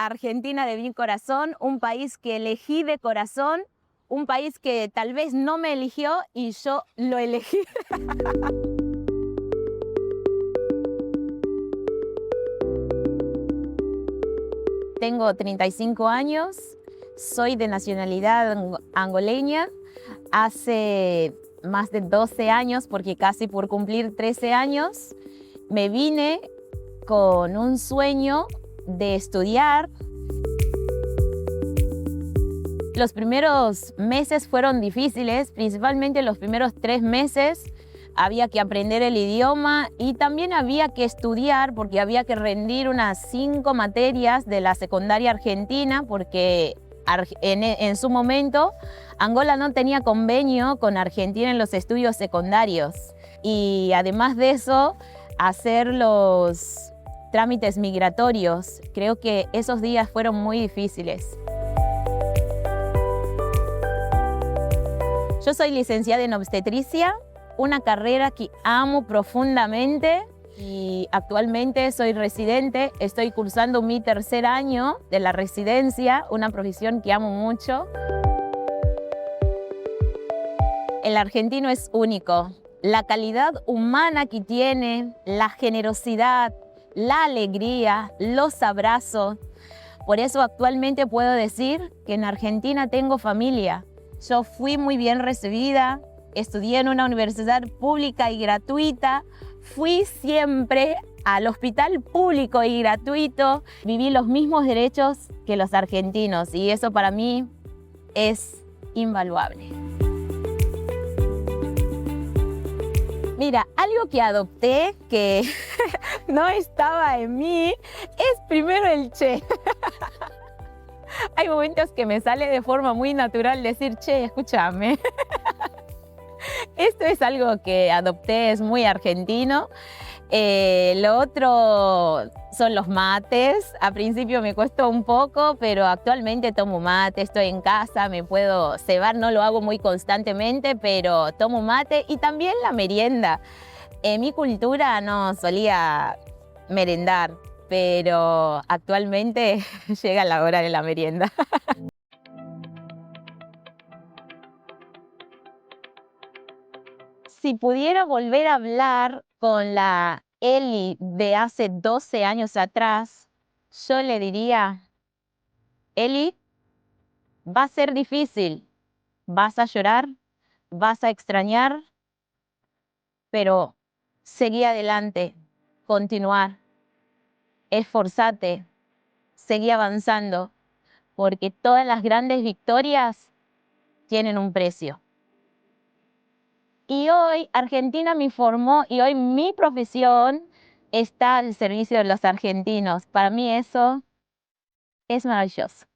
Argentina de mi corazón, un país que elegí de corazón, un país que tal vez no me eligió y yo lo elegí. Tengo 35 años, soy de nacionalidad angoleña. Hace más de 12 años, porque casi por cumplir 13 años, me vine con un sueño de estudiar. Los primeros meses fueron difíciles, principalmente los primeros 3 meses. Había que aprender el idioma y también había que estudiar porque había que rendir unas 5 materias de la secundaria argentina porque en su momento Angola no tenía convenio con Argentina en los estudios secundarios. Y además de eso, hacer los trámites migratorios. Creo que esos días fueron muy difíciles. Yo soy licenciada en obstetricia, una carrera que amo profundamente y actualmente soy residente. Estoy cursando mi 3er año de la residencia, una profesión que amo mucho. El argentino es único. La calidad humana que tiene, la generosidad, la alegría, los abrazos. Por eso actualmente puedo decir que en Argentina tengo familia. Yo fui muy bien recibida, estudié en una universidad pública y gratuita, fui siempre al hospital público y gratuito, viví los mismos derechos que los argentinos y eso para mí es invaluable. Mira, algo que adopté que no estaba en mí es primero el che. Hay momentos que me sale de forma muy natural decir, che, escúchame. Esto es algo que adopté, es muy argentino. Lo otro son los mates. A principio me costó un poco, pero actualmente tomo mate, estoy en casa, me puedo cebar, no lo hago muy constantemente, pero tomo mate y también la merienda. En mi cultura no solía merendar, pero actualmente llega la hora de la merienda. Si pudiera volver a hablar con la Eli de hace 12 años atrás, yo le diría, Eli, va a ser difícil, vas a llorar, vas a extrañar, pero seguí adelante, continuar, esforzate, seguí avanzando, porque todas las grandes victorias tienen un precio. Y hoy Argentina me formó y hoy mi profesión está al servicio de los argentinos. Para mí eso es maravilloso.